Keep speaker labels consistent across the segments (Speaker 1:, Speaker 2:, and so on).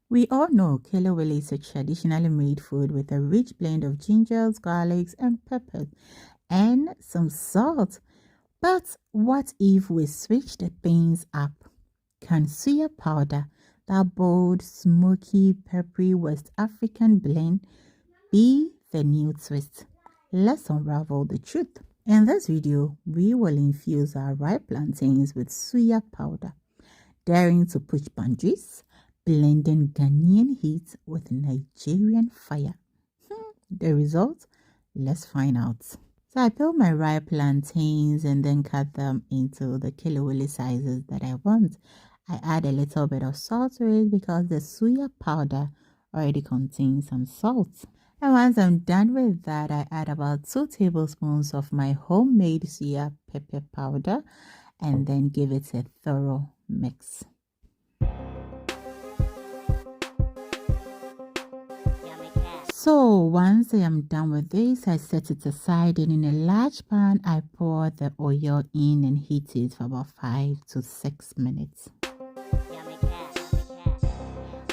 Speaker 1: We all know Kelewele is a traditionally made food with a rich blend of gingers, garlics, and peppers, and some salt. But what if we switch the things up? Can suya powder, that bold, smoky, peppery West African blend, be the new twist? Let's unravel the truth. In this video, we will infuse our ripe plantains with suya powder, daring to push boundaries, blending Ghanaian heat with Nigerian fire. The result? Let's find out. So I peel my ripe plantains and then cut them into the Kelewele sizes that I want. I add a little bit of salt to it because the suya powder already contains some salt. And once I'm done with that, I add about 2 tablespoons of my homemade suya pepper powder and then give it a thorough mix. So once I am done with this, I set it aside, and in a large pan, I pour the oil in and heat it for about 5 to 6 minutes.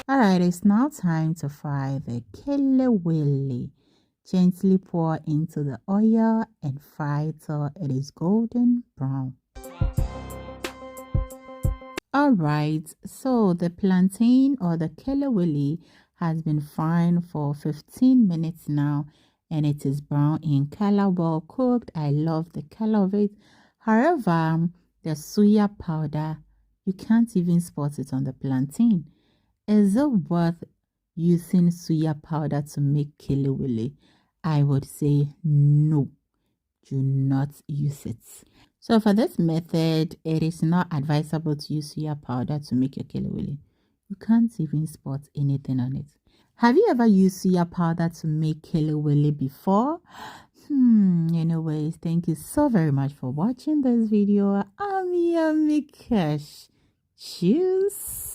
Speaker 1: Alright, it's now time to fry the kelewele. Gently pour into the oil and fry till it is golden brown. Alright, so the plantain or the kelewele has been frying for 15 minutes now, and it is brown in color, well cooked. I love the color of it. However, the suya powder, you can't even spot it on the plantain. Is it worth using suya powder to make kelewele? I would say no, do not use it. So for this method, it is not advisable to use suya powder to make your kelewele. You can't even spot anything on it. Have you ever used suya powder to make kelewele before? Anyways, thank you so very much for watching this video. I'm Yummy Cash. Cheers.